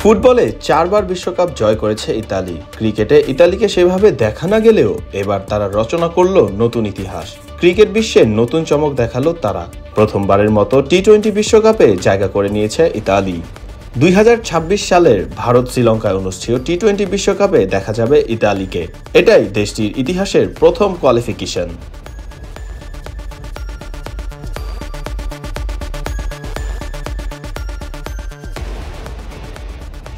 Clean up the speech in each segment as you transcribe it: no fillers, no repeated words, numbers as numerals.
ফুটবলে 4 বার বিশ্বকাপ জয় করেছে ইতালি। ক্রিকেটে ইতালিকে সেভাবে দেখা না গেলেও এবার তারা রচনা করলো নতুন ইতিহাস। ক্রিকেট বিশ্বে নতুন চমক দেখালো তারা। প্রথমবারের মতো টি-20 বিশ্বকাপে জায়গা করে নিয়েছে ইতালি। 2026 সালের ভারত শ্রীলঙ্কায় অনুষ্ঠিত টি-20 বিশ্বকাপে দেখা যাবে ইতালিকে। এটাই দেশটির ইতিহাসের প্রথম কোয়ালিফিকেশন।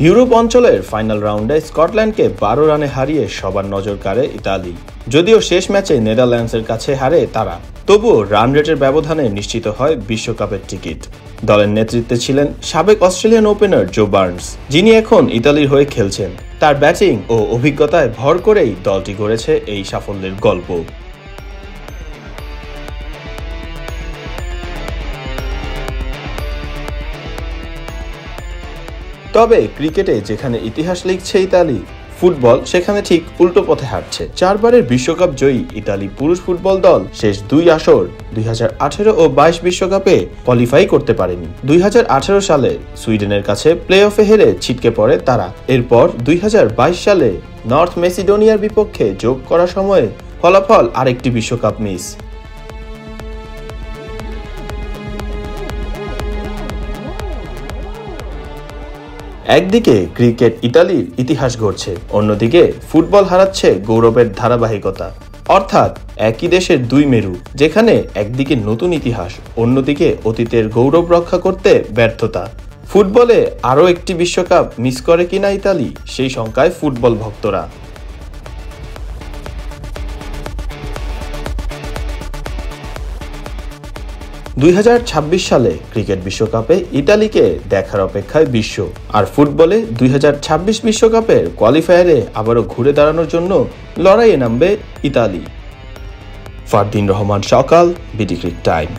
ইউরোপ অঞ্চলের ফাইনাল রাউন্ডে স্কটল্যান্ডকে 12 রানে হারিয়ে সবার নজর কাড়ে ইতালি। যদিও শেষ ম্যাচে নেদারল্যান্ডসের কাছে হারে তারা, তবুও রান রেটের ব্যবধানে নিশ্চিত হয় বিশ্বকাপের টিকিট। দলের নেতৃত্বে ছিলেন সাবেক অস্ট্রেলিয়ান ওপেনার জো বার্নস, যিনি এখন ইতালির হয়ে খেলছেন। তার ব্যাটিং ও অভিজ্ঞতায় ভর করেই দলটি গড়েছে এই সাফল্যের গল্প। তবে ক্রিকেটে যেখানে ইতিহাস লিখছে ইতালি, ফুটবল সেখানে ঠিক উল্টো পথে হাঁটছে। 4 বারের বিশ্বকাপ জয়ী ইতালি পুরুষ ফুটবল দল শেষ 2 আসর 2018 ও 22 বিশ্বকাপে কোয়ালিফাই করতে পারেনি। 2018 সালে সুইডেনের কাছে প্লে অফে হেরে ছিটকে পড়ে তারা। এরপর 2022 সালে নর্থ মেসিডোনিয়ার বিপক্ষে যোগ করা সময়ে ফলাফল আরেকটি বিশ্বকাপ মিস। একদিকে ক্রিকেট ইতালির ইতিহাস গড়ছে, অন্যদিকে ফুটবল হারাচ্ছে গৌরবের ধারাবাহিকতা। অর্থাৎ একই দেশের দুই মেরু, যেখানে একদিকে নতুন ইতিহাস, অন্যদিকে অতীতের গৌরব রক্ষা করতে ব্যর্থতা। ফুটবলে আরও একটি বিশ্বকাপ মিস করে কিনা ইতালি, সেই শঙ্কায় ফুটবল ভক্তরা। 2026 সালে ক্রিকেট বিশ্বকাপে ইতালিকে দেখার অপেক্ষায় বিশ্ব। আর ফুটবলে 2026 বিশ্বকাপের কোয়ালিফায়ারে আবারও ঘুরে দাঁড়ানোর জন্য লড়াইয়ে নামবে ইতালি। ফারদিন রহমান সকাল, বিডি ক্রিক টাইম।